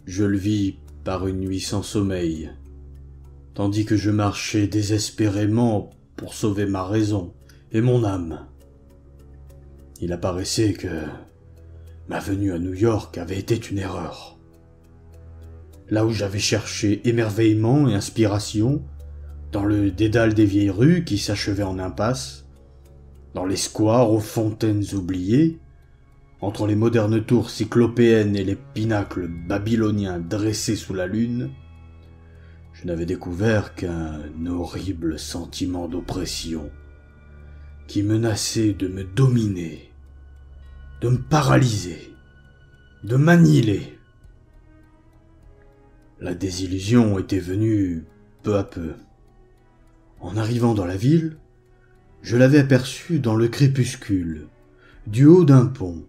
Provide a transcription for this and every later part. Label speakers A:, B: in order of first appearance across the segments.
A: Je le vis par une nuit sans sommeil, tandis que je marchais désespérément pour sauver ma raison et mon âme. Il apparaissait que ma venue à New York avait été une erreur. Là où j'avais cherché émerveillement et inspiration, dans le dédale des vieilles rues qui s'achevaient en impasse, dans les squares aux fontaines oubliées, entre les modernes tours cyclopéennes et les pinacles babyloniens dressés sous la lune, je n'avais découvert qu'un horrible sentiment d'oppression qui menaçait de me dominer, de me paralyser, de m'annihiler. La désillusion était venue peu à peu. En arrivant dans la ville, je l'avais aperçue dans le crépuscule, du haut d'un pont,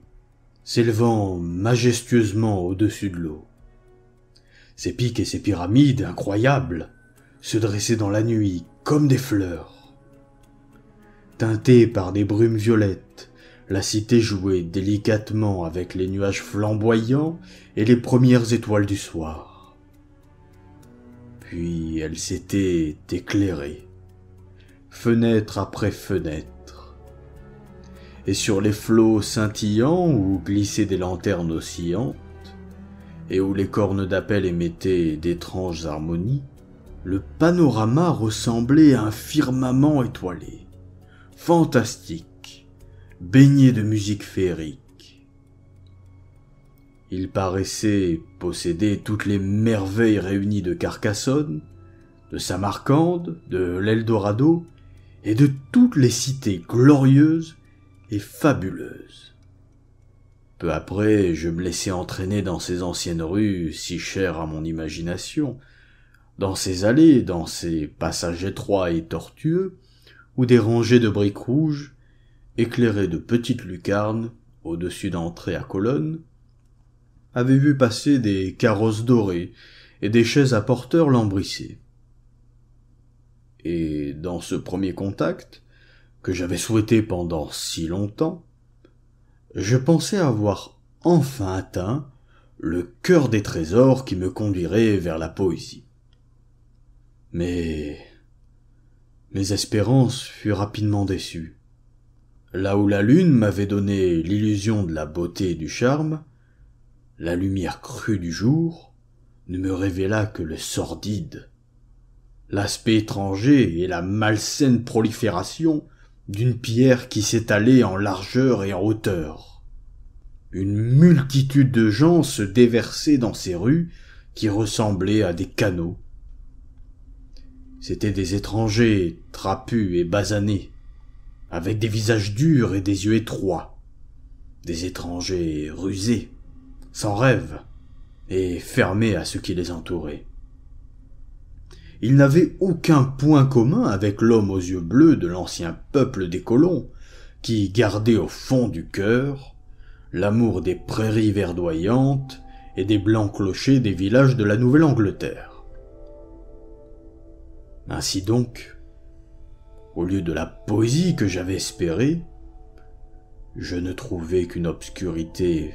A: s'élevant majestueusement au-dessus de l'eau. Ses pics et ses pyramides incroyables se dressaient dans la nuit comme des fleurs. Teintée par des brumes violettes, la cité jouait délicatement avec les nuages flamboyants et les premières étoiles du soir. Puis elle s'était éclairée, fenêtre après fenêtre, et sur les flots scintillants où glissaient des lanternes oscillantes, et où les cornes d'appel émettaient d'étranges harmonies, le panorama ressemblait à un firmament étoilé, fantastique, baigné de musique féerique. Il paraissait posséder toutes les merveilles réunies de Carcassonne, de Samarcande, de l'Eldorado, et de toutes les cités glorieuses et fabuleuses. Peu après, je me laissai entraîner dans ces anciennes rues si chères à mon imagination, dans ces allées, dans ces passages étroits et tortueux, où des rangées de briques rouges, éclairées de petites lucarnes, au-dessus d'entrées à colonnes, avaient vu passer des carrosses dorées et des chaises à porteurs lambrissées. Et dans ce premier contact, que j'avais souhaité pendant si longtemps, je pensais avoir enfin atteint le cœur des trésors qui me conduirait vers la poésie. Mais mes espérances furent rapidement déçues. Là où la lune m'avait donné l'illusion de la beauté et du charme, la lumière crue du jour ne me révéla que le sordide, l'aspect étranger et la malsaine prolifération d'une pierre qui s'étalait en largeur et en hauteur. Une multitude de gens se déversaient dans ces rues qui ressemblaient à des canaux. C'étaient des étrangers trapus et basanés, avec des visages durs et des yeux étroits, des étrangers rusés, sans rêve, et fermés à ce qui les entourait. Ils n'avaient aucun point commun avec l'homme aux yeux bleus de l'ancien peuple des colons, qui gardait au fond du cœur l'amour des prairies verdoyantes et des blancs clochers des villages de la Nouvelle-Angleterre. Ainsi donc, au lieu de la poésie que j'avais espérée, je ne trouvais qu'une obscurité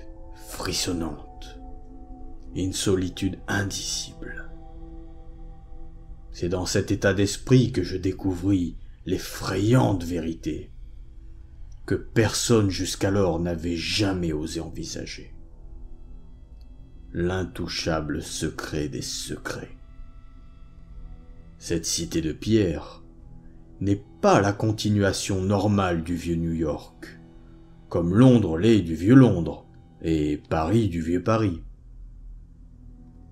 A: frissonnante et une solitude indicible. C'est dans cet état d'esprit que je découvris l'effrayante vérité que personne jusqu'alors n'avait jamais osé envisager. L'intouchable secret des secrets. Cette cité de pierre n'est pas la continuation normale du vieux New York, comme Londres l'est du vieux Londres et Paris du vieux Paris.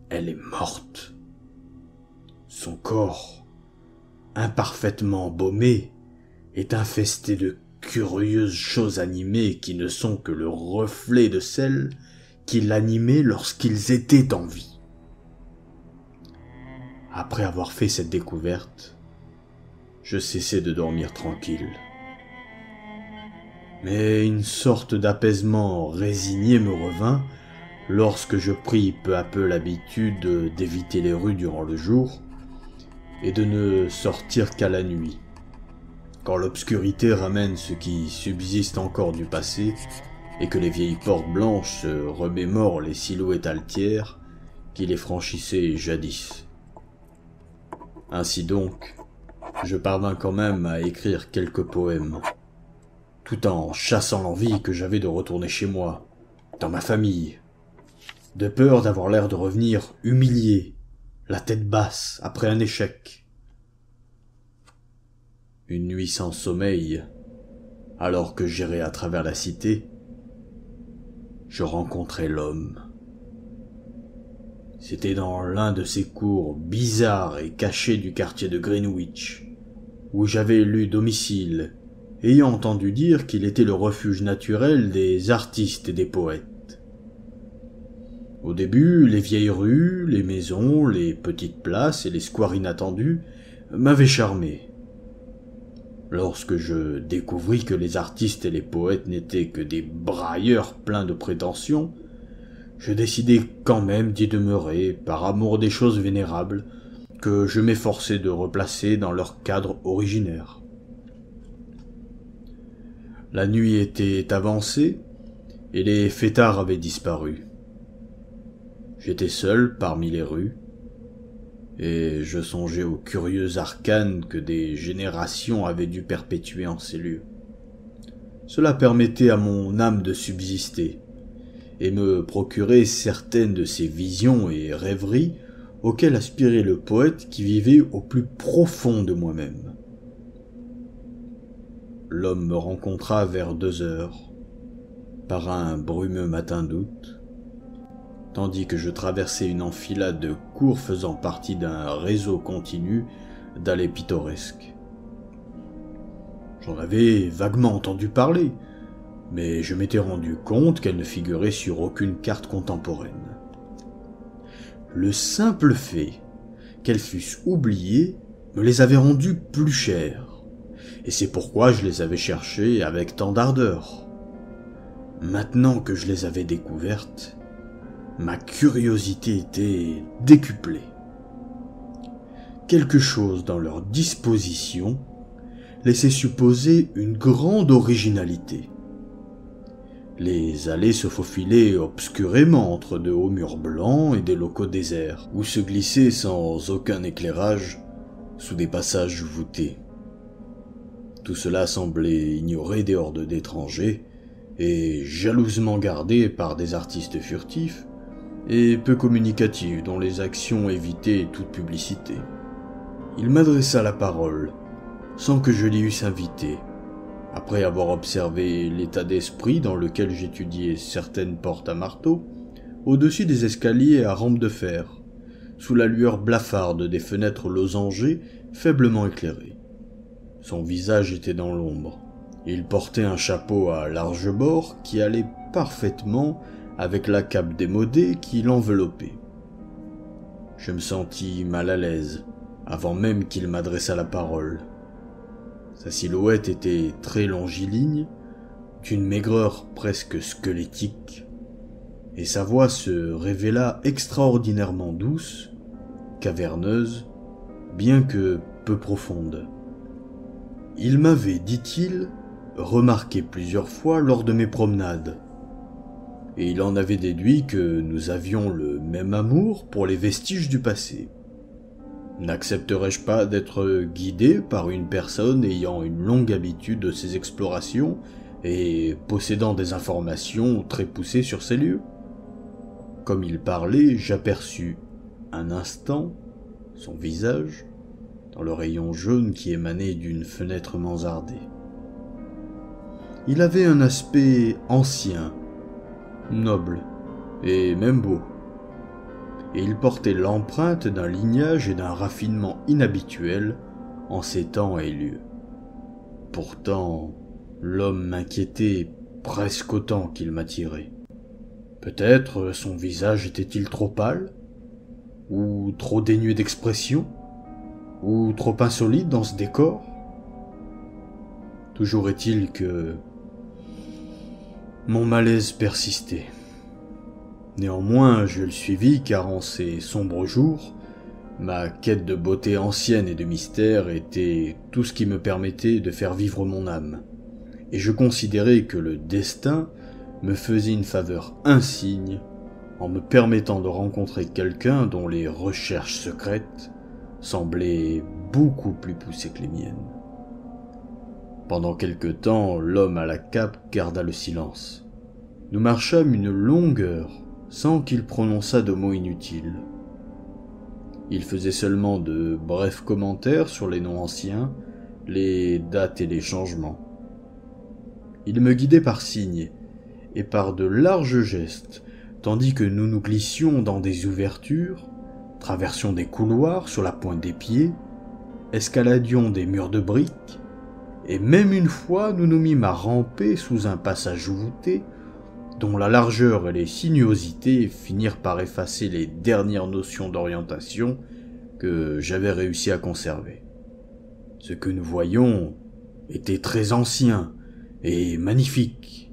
A: Elle est morte. Son corps, imparfaitement embaumé, est infesté de curieuses choses animées qui ne sont que le reflet de celles qui l'animaient lorsqu'ils étaient en vie. Après avoir fait cette découverte, je cessai de dormir tranquille. Mais une sorte d'apaisement résigné me revint lorsque je pris peu à peu l'habitude d'éviter les rues durant le jour et de ne sortir qu'à la nuit, quand l'obscurité ramène ce qui subsiste encore du passé et que les vieilles portes blanches se remémorent les silhouettes altières qui les franchissait jadis. Ainsi donc, je parvins quand même à écrire quelques poèmes, tout en chassant l'envie que j'avais de retourner chez moi, dans ma famille, de peur d'avoir l'air de revenir humilié, la tête basse, après un échec. Une nuit sans sommeil, alors que j'errais à travers la cité, je rencontrai l'homme. C'était dans l'un de ces cours bizarres et cachés du quartier de Greenwich, où j'avais élu domicile, ayant entendu dire qu'il était le refuge naturel des artistes et des poètes. Au début, les vieilles rues, les maisons, les petites places et les squares inattendus m'avaient charmé. Lorsque je découvris que les artistes et les poètes n'étaient que des brailleurs pleins de prétentions, je décidai quand même d'y demeurer par amour des choses vénérables que je m'efforçais de replacer dans leur cadre originaire. La nuit était avancée et les fêtards avaient disparu. J'étais seul parmi les rues et je songeais aux curieux arcanes que des générations avaient dû perpétuer en ces lieux. Cela permettait à mon âme de subsister et me procurer certaines de ces visions et rêveries auxquelles aspirait le poète qui vivait au plus profond de moi-même. L'homme me rencontra vers 2 heures, par un brumeux matin d'août, tandis que je traversais une enfilade de cours faisant partie d'un réseau continu d'allées pittoresques. J'en avais vaguement entendu parler, mais je m'étais rendu compte qu'elle ne figurait sur aucune carte contemporaine. Le simple fait qu'elles fussent oubliées me les avait rendues plus chères, et c'est pourquoi je les avais cherchées avec tant d'ardeur. Maintenant que je les avais découvertes, ma curiosité était décuplée. Quelque chose dans leur disposition laissait supposer une grande originalité. Les allées se faufilaient obscurément entre de hauts murs blancs et des locaux déserts, où se glissaient sans aucun éclairage sous des passages voûtés. Tout cela semblait ignorer des hordes d'étrangers et jalousement gardé par des artistes furtifs et peu communicatifs dont les actions évitaient toute publicité. Il m'adressa la parole sans que je l'y eusse invité. Après avoir observé l'état d'esprit dans lequel j'étudiais certaines portes à marteau, au-dessus des escaliers à rampes de fer, sous la lueur blafarde des fenêtres losangées faiblement éclairées. Son visage était dans l'ombre. Il portait un chapeau à large bord qui allait parfaitement avec la cape démodée qui l'enveloppait. Je me sentis mal à l'aise, avant même qu'il m'adressât la parole. Sa silhouette était très longiligne, d'une maigreur presque squelettique, et sa voix se révéla extraordinairement douce, caverneuse, bien que peu profonde. Il m'avait, dit-il, remarqué plusieurs fois lors de mes promenades, et il en avait déduit que nous avions le même amour pour les vestiges du passé. N'accepterais-je pas d'être guidé par une personne ayant une longue habitude de ces explorations et possédant des informations très poussées sur ces lieux ? Comme il parlait, j'aperçus un instant son visage dans le rayon jaune qui émanait d'une fenêtre mansardée. Il avait un aspect ancien, noble et même beau. Et il portait l'empreinte d'un lignage et d'un raffinement inhabituels en ces temps et lieux. Pourtant, l'homme m'inquiétait presque autant qu'il m'attirait. Peut-être son visage était-il trop pâle, ou trop dénué d'expression, ou trop insolite dans ce décor. Toujours est-il que mon malaise persistait. Néanmoins, je le suivis car en ces sombres jours, ma quête de beauté ancienne et de mystère était tout ce qui me permettait de faire vivre mon âme, et je considérais que le destin me faisait une faveur insigne en me permettant de rencontrer quelqu'un dont les recherches secrètes semblaient beaucoup plus poussées que les miennes. Pendant quelque temps, l'homme à la cape garda le silence. Nous marchâmes une longue heure sans qu'il prononçât de mots inutiles. Il faisait seulement de brefs commentaires sur les noms anciens, les dates et les changements. Il me guidait par signes et par de larges gestes, tandis que nous nous glissions dans des ouvertures, traversions des couloirs sur la pointe des pieds, escaladions des murs de briques, et même une fois nous nous mîmes à ramper sous un passage voûté, dont la largeur et les sinuosités finirent par effacer les dernières notions d'orientation que j'avais réussi à conserver. Ce que nous voyions était très ancien et magnifique,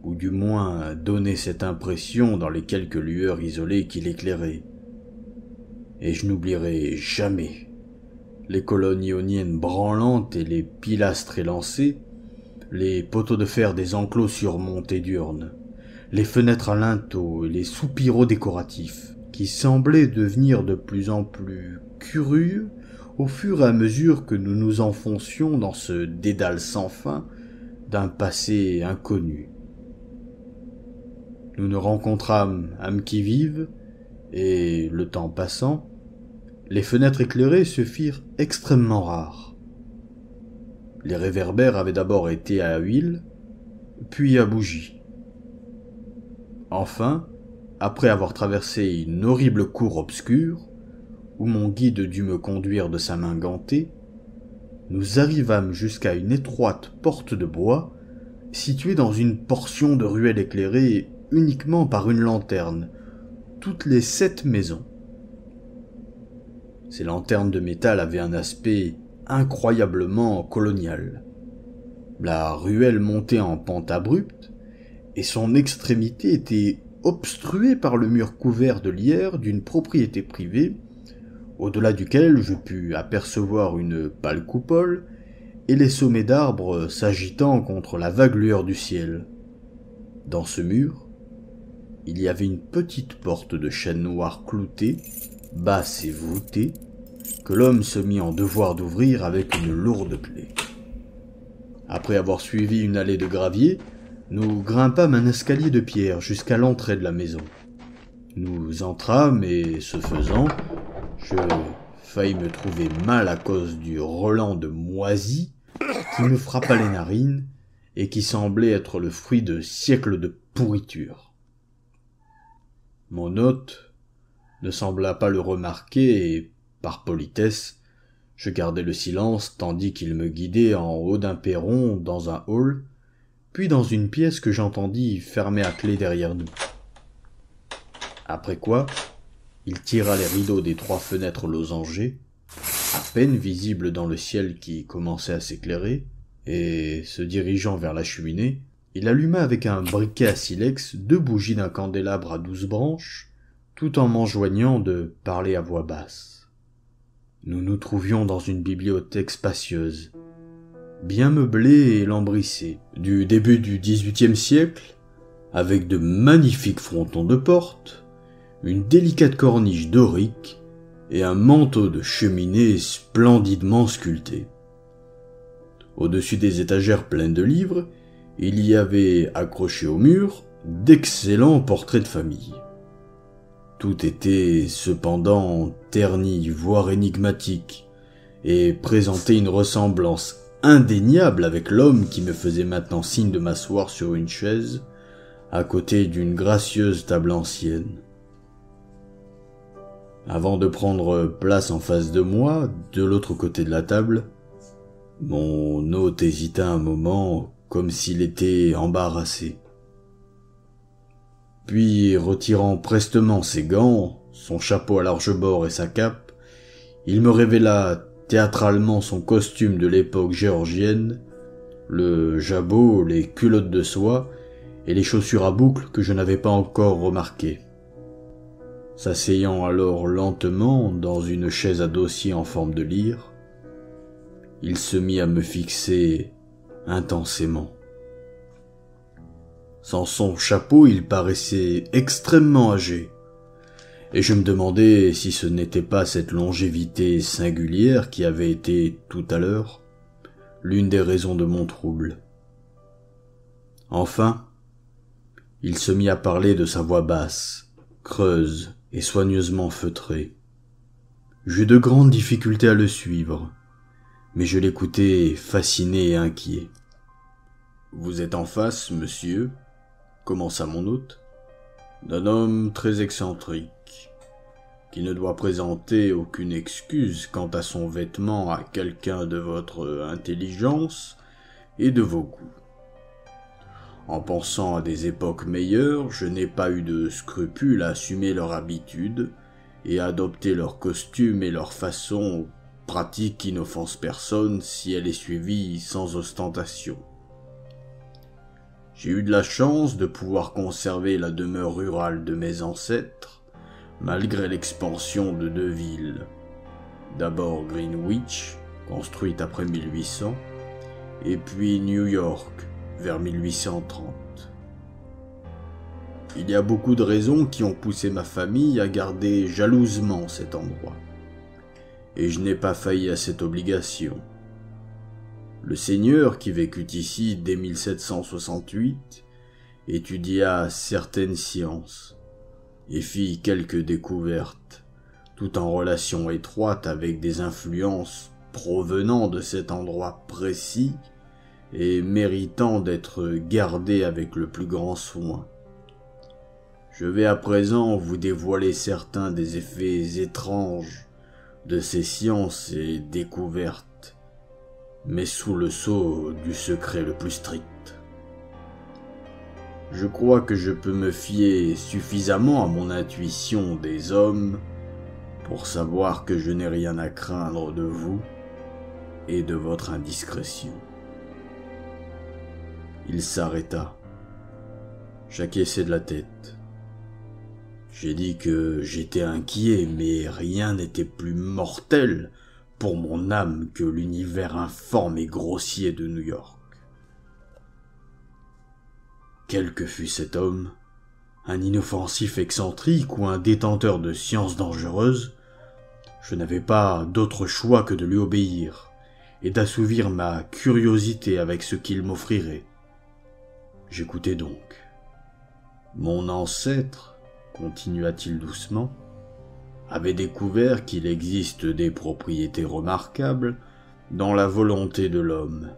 A: ou du moins donnait cette impression dans les quelques lueurs isolées qui l'éclairaient. Et je n'oublierai jamais les colonnes ioniennes branlantes et les pilastres élancés, les poteaux de fer des enclos surmontés d'urnes, les fenêtres à linteaux et les soupiraux décoratifs, qui semblaient devenir de plus en plus curieux au fur et à mesure que nous nous enfoncions dans ce dédale sans fin d'un passé inconnu. Nous nous rencontrâmes âmes qui vivent, et, le temps passant, les fenêtres éclairées se firent extrêmement rares. Les réverbères avaient d'abord été à huile, puis à bougie. Enfin, après avoir traversé une horrible cour obscure, où mon guide dut me conduire de sa main gantée, nous arrivâmes jusqu'à une étroite porte de bois, située dans une portion de ruelle éclairée uniquement par une lanterne, toutes les 7 maisons. Ces lanternes de métal avaient un aspect incroyablement colonial. La ruelle montait en pente abrupte, et son extrémité était obstruée par le mur couvert de lierre d'une propriété privée, au-delà duquel je pus apercevoir une pâle coupole et les sommets d'arbres s'agitant contre la vague lueur du ciel. Dans ce mur, il y avait une petite porte de chêne noir cloutée, basse et voûtée, que l'homme se mit en devoir d'ouvrir avec une lourde clé. Après avoir suivi une allée de gravier, nous grimpâmes un escalier de pierre jusqu'à l'entrée de la maison. Nous entrâmes et, ce faisant, je faillis me trouver mal à cause du relent de moisi qui me frappa les narines et qui semblait être le fruit de siècles de pourriture. Mon hôte ne sembla pas le remarquer et, par politesse, je gardai le silence tandis qu'il me guidait en haut d'un perron dans un hall, puis dans une pièce que j'entendis fermer à clé derrière nous. Après quoi, il tira les rideaux des 3 fenêtres losangées, à peine visibles dans le ciel qui commençait à s'éclairer, et, se dirigeant vers la cheminée, il alluma avec un briquet à silex 2 bougies d'un candélabre à 12 branches, tout en m'enjoignant de parler à voix basse. Nous nous trouvions dans une bibliothèque spacieuse, bien meublée et lambrissée, du début du XVIIIe siècle, avec de magnifiques frontons de porte, une délicate corniche dorique et un manteau de cheminée splendidement sculpté. Au-dessus des étagères pleines de livres, il y avait, accrochés au mur, d'excellents portraits de famille. Tout était cependant terni, voire énigmatique, et présentait une ressemblance indéniable avec l'homme qui me faisait maintenant signe de m'asseoir sur une chaise, à côté d'une gracieuse table ancienne. Avant de prendre place en face de moi, de l'autre côté de la table, mon hôte hésita un moment, comme s'il était embarrassé. Puis, retirant prestement ses gants, son chapeau à large bord et sa cape, il me révéla théâtralement son costume de l'époque géorgienne, le jabot, les culottes de soie et les chaussures à boucles que je n'avais pas encore remarquées. S'asseyant alors lentement dans une chaise à dossier en forme de lyre, il se mit à me fixer intensément. Sans son chapeau, il paraissait extrêmement âgé. Et je me demandais si ce n'était pas cette longévité singulière qui avait été, tout à l'heure, l'une des raisons de mon trouble. Enfin, il se mit à parler de sa voix basse, creuse et soigneusement feutrée. J'eus de grandes difficultés à le suivre, mais je l'écoutais fasciné et inquiet. « Vous êtes en face, monsieur ?» commença mon hôte, « d'un homme très excentrique, qui ne doit présenter aucune excuse quant à son vêtement à quelqu'un de votre intelligence et de vos goûts. En pensant à des époques meilleures, je n'ai pas eu de scrupule à assumer leur habitude et à adopter leur costume et leur façon pratique qui n'offense personne si elle est suivie sans ostentation. J'ai eu de la chance de pouvoir conserver la demeure rurale de mes ancêtres, malgré l'expansion de 2 villes. D'abord Greenwich, construite après 1800, et puis New York, vers 1830. Il y a beaucoup de raisons qui ont poussé ma famille à garder jalousement cet endroit, et je n'ai pas failli à cette obligation. Le seigneur qui vécut ici dès 1768 étudia certaines sciences et fit quelques découvertes, tout en relation étroite avec des influences provenant de cet endroit précis et méritant d'être gardées avec le plus grand soin. Je vais à présent vous dévoiler certains des effets étranges de ces sciences et découvertes, mais sous le sceau du secret le plus strict. Je crois que je peux me fier suffisamment à mon intuition des hommes pour savoir que je n'ai rien à craindre de vous et de votre indiscrétion. » Il s'arrêta. J'acquiesçai de la tête. J'ai dit que j'étais inquiet, mais rien n'était plus mortel pour mon âme que l'univers informe et grossier de New York. Quel que fût cet homme, un inoffensif excentrique ou un détenteur de sciences dangereuses, je n'avais pas d'autre choix que de lui obéir et d'assouvir ma curiosité avec ce qu'il m'offrirait. J'écoutais donc. Mon ancêtre, continua-t-il doucement, avait découvert qu'il existe des propriétés remarquables dans la volonté de l'homme.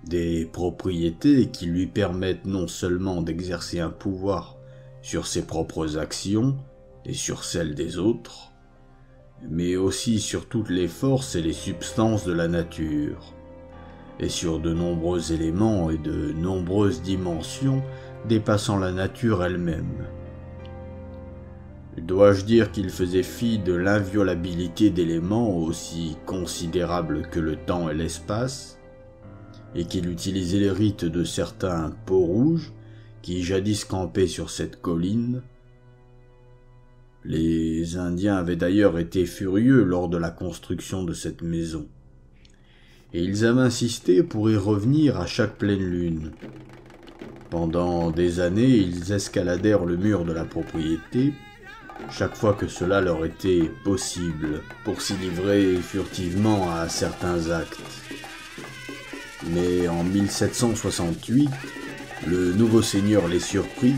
A: Des propriétés qui lui permettent non seulement d'exercer un pouvoir sur ses propres actions et sur celles des autres, mais aussi sur toutes les forces et les substances de la nature, et sur de nombreux éléments et de nombreuses dimensions dépassant la nature elle-même. Dois-je dire qu'il faisait fi de l'inviolabilité d'éléments aussi considérables que le temps et l'espace, et qu'il utilisait les rites de certains peaux rouges qui jadis campaient sur cette colline? Les Indiens avaient d'ailleurs été furieux lors de la construction de cette maison, et ils avaient insisté pour y revenir à chaque pleine lune. Pendant des années, ils escaladèrent le mur de la propriété, chaque fois que cela leur était possible, pour s'y livrer furtivement à certains actes. Mais en 1768, le nouveau seigneur les surprit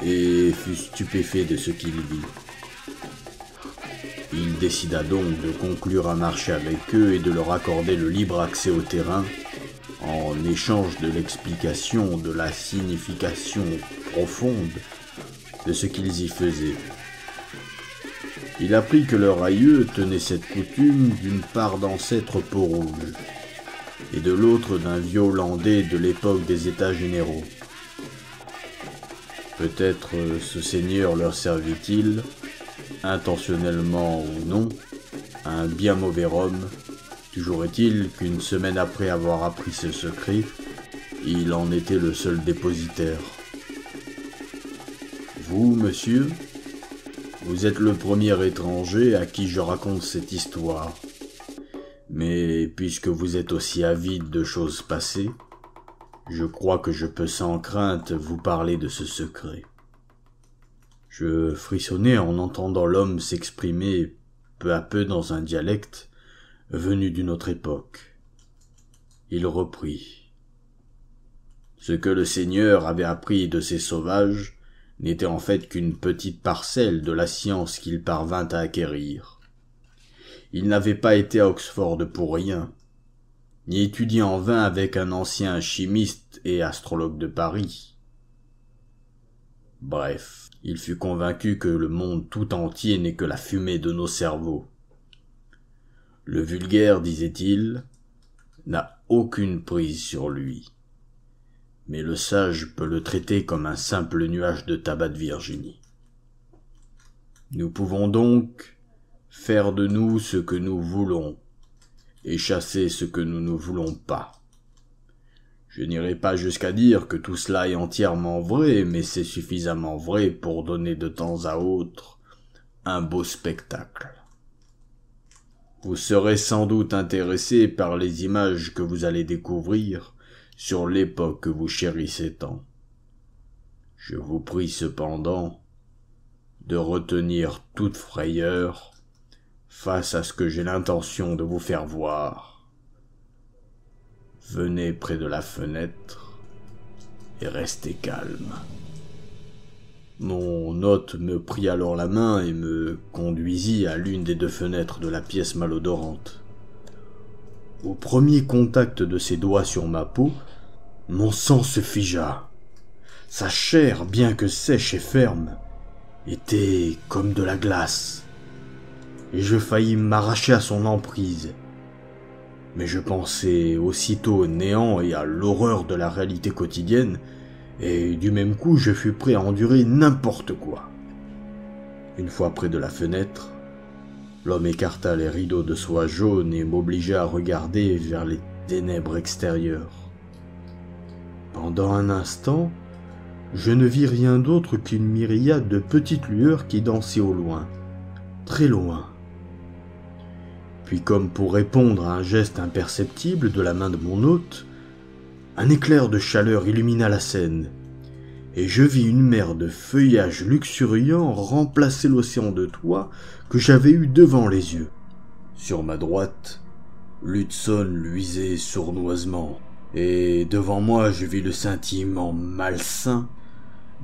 A: et fut stupéfait de ce qu'il vit. Il décida donc de conclure un marché avec eux et de leur accorder le libre accès au terrain, en échange de l'explication de la signification profonde de ce qu'ils y faisaient. Il apprit que leur aïeux tenait cette coutume d'une part d'ancêtres peaux-rouges, et de l'autre d'un vieux Hollandais de l'époque des États généraux. Peut-être ce seigneur leur servit-il, intentionnellement ou non, à un bien mauvais homme. Toujours est-il qu'une semaine après avoir appris ce secret, il en était le seul dépositaire. Vous, monsieur, vous êtes le premier étranger à qui je raconte cette histoire. Mais puisque vous êtes aussi avide de choses passées, Je crois que je peux sans crainte vous parler de ce secret. » Je frissonnai en entendant l'homme s'exprimer peu à peu dans un dialecte venu d'une autre époque. Il reprit. Ce que le Seigneur avait appris de ces sauvages n'était en fait qu'une petite parcelle de la science qu'il parvint à acquérir. Il n'avait pas été à Oxford pour rien, ni étudié en vain avec un ancien chimiste et astrologue de Paris. Bref, il fut convaincu que le monde tout entier n'est que la fumée de nos cerveaux. Le vulgaire, disait-il, n'a aucune prise sur lui, mais le sage peut le traiter comme un simple nuage de tabac de Virginie. Nous pouvons donc faire de nous ce que nous voulons et chasser ce que nous ne voulons pas. Je n'irai pas jusqu'à dire que tout cela est entièrement vrai, mais c'est suffisamment vrai pour donner de temps à autre un beau spectacle. Vous serez sans doute intéressé par les images que vous allez découvrir sur l'époque que vous chérissez tant. Je vous prie cependant de retenir toute frayeur face à ce que j'ai l'intention de vous faire voir. Venez près de la fenêtre et restez calme. » Mon hôte me prit alors la main et me conduisit à l'une des deux fenêtres de la pièce malodorante. Au premier contact de ses doigts sur ma peau, mon sang se figea. Sa chair, bien que sèche et ferme, était comme de la glace, et je faillis m'arracher à son emprise. Mais je pensai aussitôt au néant et à l'horreur de la réalité quotidienne, et du même coup je fus prêt à endurer n'importe quoi. Une fois près de la fenêtre, l'homme écarta les rideaux de soie jaune et m'obligea à regarder vers les ténèbres extérieures. Pendant un instant, je ne vis rien d'autre qu'une myriade de petites lueurs qui dansaient au loin, très loin. Puis, comme pour répondre à un geste imperceptible de la main de mon hôte, un éclair de chaleur illumina la scène, et je vis une mer de feuillages luxuriants remplacer l'océan de toits que j'avais eu devant les yeux. Sur ma droite, l'Hudson luisait sournoisement, et devant moi je vis le scintillement malsain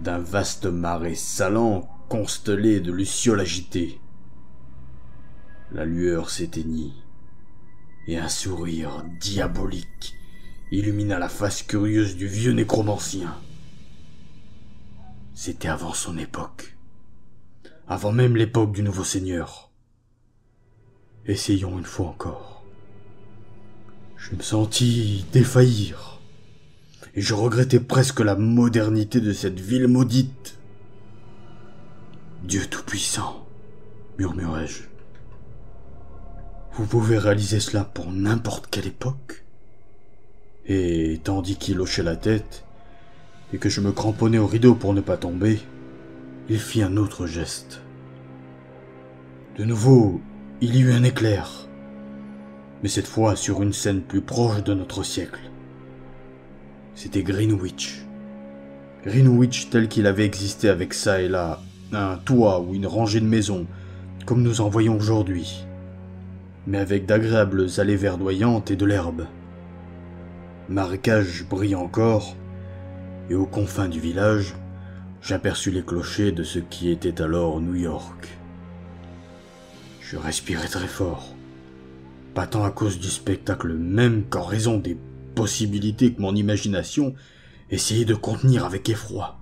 A: d'un vaste marais salant constellé de lucioles agitées. La lueur s'éteignit, et un sourire diabolique illumina la face curieuse du vieux nécromancien. C'était avant son époque, avant même l'époque du nouveau seigneur. Essayons une fois encore. Je me sentis défaillir, et je regrettais presque la modernité de cette ville maudite. « Dieu Tout-Puissant, murmurai-je, vous pouvez réaliser cela pour n'importe quelle époque ?» Et tandis qu'il hochait la tête, et que je me cramponnais au rideau pour ne pas tomber, il fit un autre geste. De nouveau, il y eut un éclair, mais cette fois sur une scène plus proche de notre siècle. C'était Greenwich. Greenwich tel qu'il avait existé avec ça et là, un toit ou une rangée de maisons, comme nous en voyons aujourd'hui, mais avec d'agréables allées verdoyantes et de l'herbe. Marécage brillait encore, et aux confins du village, j'aperçus les clochers de ce qui était alors New York. Je respirai très fort, pas tant à cause du spectacle même qu'en raison des possibilités que mon imagination essayait de contenir avec effroi.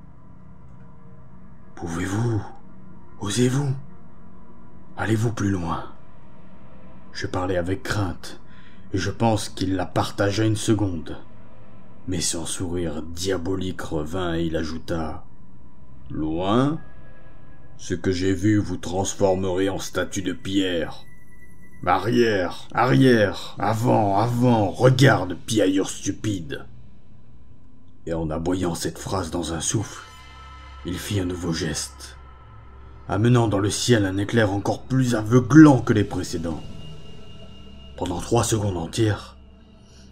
A: Pouvez-vous, osez-vous, allez-vous plus loin? Je parlais avec crainte, et je pense qu'il la partagea une seconde. Mais son sourire diabolique revint et il ajouta « Loin ? Ce que j'ai vu vous transformerait en statue de pierre. Arrière, arrière, avant, avant, regarde, piailleur stupide !» Et en aboyant cette phrase dans un souffle, il fit un nouveau geste, amenant dans le ciel un éclair encore plus aveuglant que les précédents. Pendant 3 secondes entières,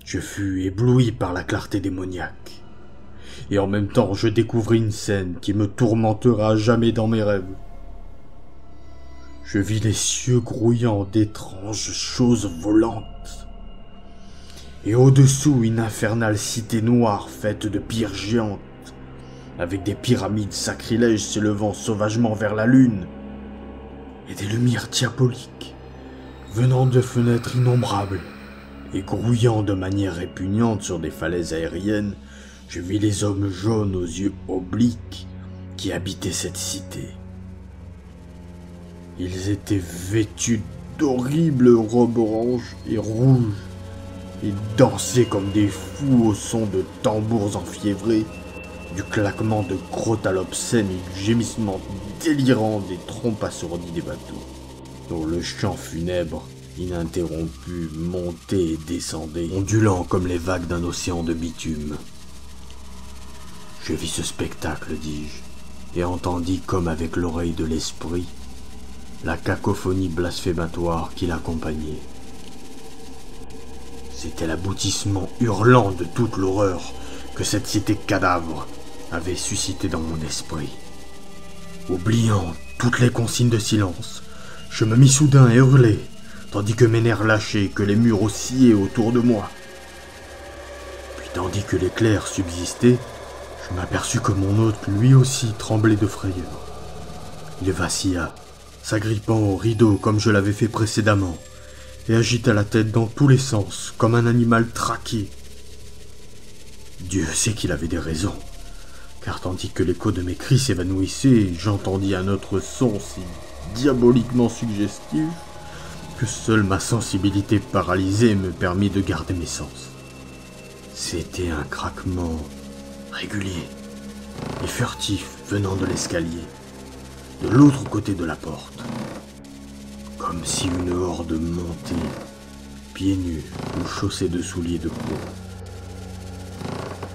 A: je fus ébloui par la clarté démoniaque. et en même temps je découvris une scène qui me tourmentera à jamais dans mes rêves. Je vis les cieux grouillant d'étranges choses volantes, et au-dessous une infernale cité noire faite de pierres géantes, avec des pyramides sacrilèges s'élevant sauvagement vers la lune, et des lumières diaboliques venant de fenêtres innombrables, et grouillant de manière répugnante sur des falaises aériennes. Je vis les hommes jaunes aux yeux obliques qui habitaient cette cité. Ils étaient vêtus d'horribles robes oranges et rouges, et dansaient comme des fous au son de tambours enfiévrés, du claquement de crotales obscènes et du gémissement délirant des trompes assourdies des bateaux, dont le chant funèbre ininterrompu montait et descendait, ondulant comme les vagues d'un océan de bitume. Je vis ce spectacle, dis-je, et entendis comme avec l'oreille de l'esprit la cacophonie blasphématoire qui l'accompagnait. C'était l'aboutissement hurlant de toute l'horreur que cette cité cadavre avait suscité dans mon esprit. Oubliant toutes les consignes de silence, je me mis soudain à hurler, tandis que mes nerfs lâchaient, que les murs oscillaient autour de moi. Puis tandis que l'éclair subsistait, je m'aperçus que mon hôte lui aussi tremblait de frayeur. Il vacilla, s'agrippant au rideau comme je l'avais fait précédemment, et agita la tête dans tous les sens, comme un animal traqué. Dieu sait qu'il avait des raisons, car tandis que l'écho de mes cris s'évanouissait, j'entendis un autre son si diaboliquement suggestif que seule ma sensibilité paralysée me permit de garder mes sens. C'était un craquement régulier et furtif venant de l'escalier, de l'autre côté de la porte, comme si une horde montait, pieds nus ou chaussés de souliers de peau.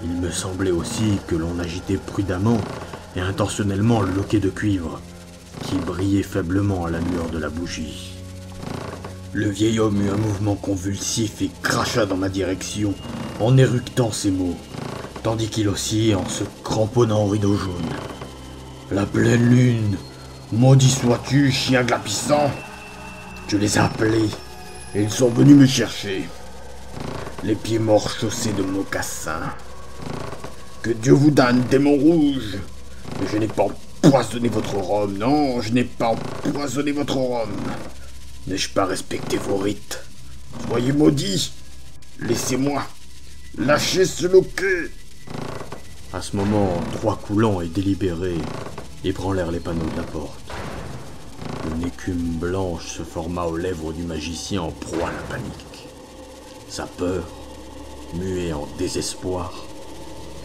A: Il me semblait aussi que l'on agitait prudemment et intentionnellement le loquet de cuivre, qui brillait faiblement à la lueur de la bougie. Le vieil homme eut un mouvement convulsif et cracha dans ma direction en éructant ces mots, tandis qu'il oscillait en se cramponnant au rideau jaune. « La pleine lune, maudit sois-tu, chien glapissant ! Je les ai appelés, et ils sont venus me chercher, les pieds morts chaussés de mocassins. Que Dieu vous donne, démon rouge! Mais je n'ai pas empoisonné votre rhum, non, je n'ai pas empoisonné votre rhum. N'ai-je pas respecté vos rites? Soyez maudits! Laissez-moi! Lâchez ce loquet! » À ce moment, 3 coups lents et délibérés ébranlèrent les panneaux de la porte. Une écume blanche se forma aux lèvres du magicien en proie à la panique. Sa peur, muée en désespoir,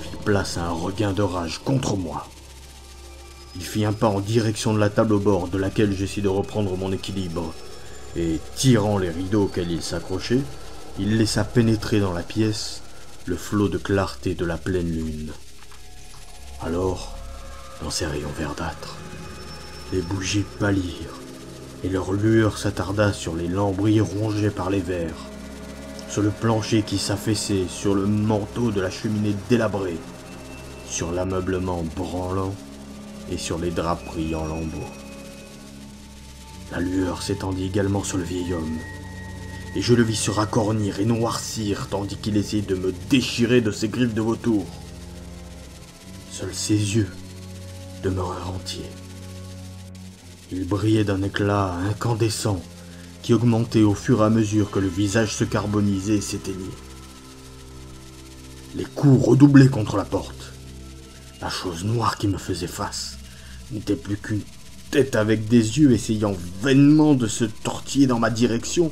A: fit place à un regain de rage contre moi. Il fit un pas en direction de la table au bord de laquelle j'essayais de reprendre mon équilibre, et, tirant les rideaux auxquels il s'accrochait, il laissa pénétrer dans la pièce le flot de clarté de la pleine lune. Alors, dans ces rayons verdâtres, les bougies pâlirent, et leur lueur s'attarda sur les lambris rongés par les vers, sur le plancher qui s'affaissait, sur le manteau de la cheminée délabrée, sur l'ameublement branlant et sur les draperies en lambeaux. La lueur s'étendit également sur le vieil homme, et je le vis se racornir et noircir tandis qu'il essayait de me déchirer de ses griffes de vautour. Seuls ses yeux demeurèrent entiers. Ils brillaient d'un éclat incandescent qui augmentait au fur et à mesure que le visage se carbonisait et s'éteignait. Les coups redoublaient contre la porte. La chose noire qui me faisait face n'était plus qu'une tête avec des yeux essayant vainement de se tortiller dans ma direction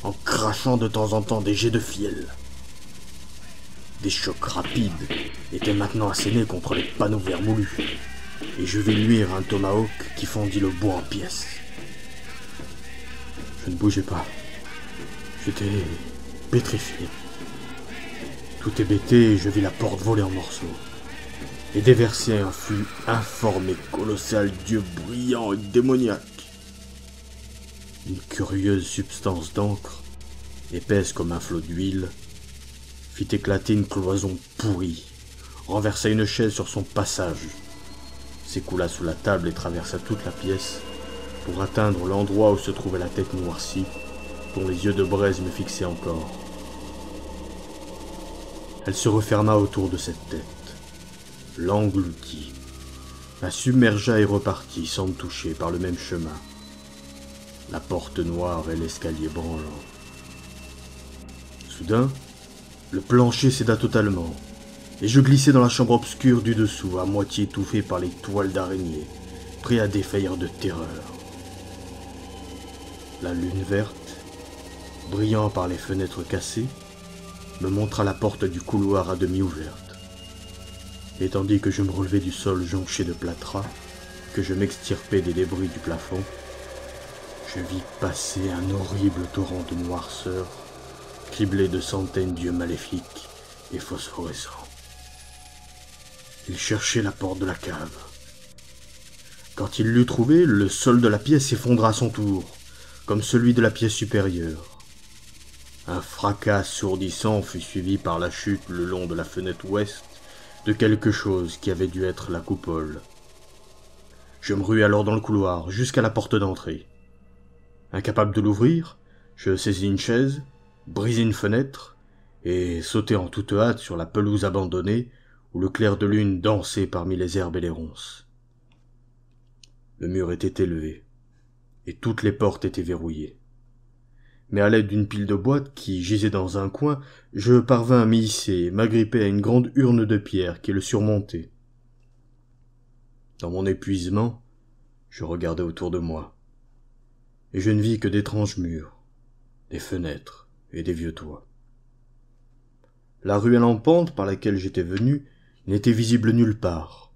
A: en crachant de temps en temps des jets de fiel. Des chocs rapides étaient maintenant assénés contre les panneaux vermoulus, et je vis luire un tomahawk qui fondit le bois en pièces. Je ne bougeais pas. J'étais pétrifié. Tout hébété, je vis la porte voler en morceaux, et déverser un flux informe et colossal d'yeux brillants et démoniaques. Une curieuse substance d'encre, épaisse comme un flot d'huile, fit éclater une cloison pourrie, renversa une chaise sur son passage, s'écoula sous la table et traversa toute la pièce pour atteindre l'endroit où se trouvait la tête noircie, dont les yeux de braise me fixaient encore. Elle se referma autour de cette tête, l'engloutit, la submergea et repartit sans me toucher par le même chemin, la porte noire et l'escalier branlant. Soudain, le plancher céda totalement, et je glissai dans la chambre obscure du dessous, à moitié étouffé par les toiles d'araignée, prêt à défaillir de terreur. La lune verte, brillant par les fenêtres cassées, me montra la porte du couloir à demi ouverte. Et tandis que je me relevais du sol jonché de plâtras, que je m'extirpais des débris du plafond, je vis passer un horrible torrent de noirceur, criblé de centaines d'yeux maléfiques et phosphorescents. Il cherchait la porte de la cave. Quand il l'eut trouvée, le sol de la pièce s'effondra à son tour, comme celui de la pièce supérieure. Un fracas assourdissant fut suivi par la chute le long de la fenêtre ouest de quelque chose qui avait dû être la coupole. Je me ruai alors dans le couloir, jusqu'à la porte d'entrée. Incapable de l'ouvrir, je saisis une chaise, brisai une fenêtre, et sautai en toute hâte sur la pelouse abandonnée où le clair de lune dansait parmi les herbes et les ronces. Le mur était élevé, et toutes les portes étaient verrouillées. Mais à l'aide d'une pile de boîtes qui gisait dans un coin, je parvins à m'y hisser et m'agripper à une grande urne de pierre qui le surmontait. Dans mon épuisement, je regardai autour de moi, et je ne vis que d'étranges murs, des fenêtres et des vieux toits. La ruelle en pente par laquelle j'étais venu n'était visible nulle part,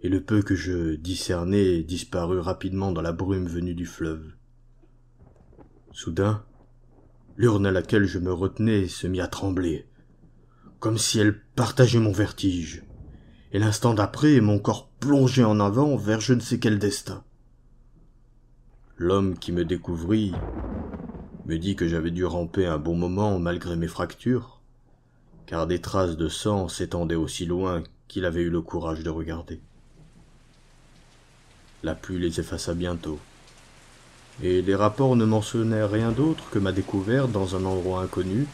A: et le peu que je discernai disparut rapidement dans la brume venue du fleuve. Soudain, l'urne à laquelle je me retenais se mit à trembler, comme si elle partageait mon vertige, et l'instant d'après, mon corps plongeait en avant vers je ne sais quel destin. L'homme qui me découvrit me dit que j'avais dû ramper un bon moment malgré mes fractures, car des traces de sang s'étendaient aussi loin qu'il avait eu le courage de regarder. La pluie les effaça bientôt, et les rapports ne mentionnaient rien d'autre que ma découverte dans un endroit inconnu,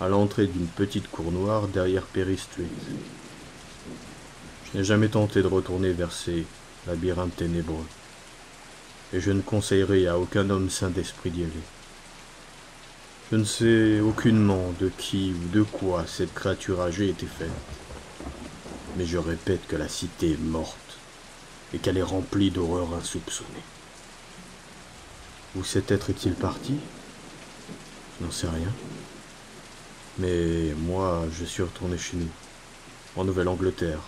A: à l'entrée d'une petite cour noire derrière Perry Street. Je n'ai jamais tenté de retourner vers ces labyrinthes ténébreux, et je ne conseillerais à aucun homme sain d'esprit d'y aller. Je ne sais aucunement de qui ou de quoi cette créature âgée était faite, mais je répète que la cité est morte, et qu'elle est remplie d'horreurs insoupçonnées. Où cet être est-il parti? Je n'en sais rien. Mais moi, je suis retourné chez nous, en Nouvelle-Angleterre,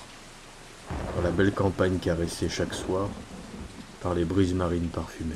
A: dans la belle campagne caressée chaque soir par les brises marines parfumées.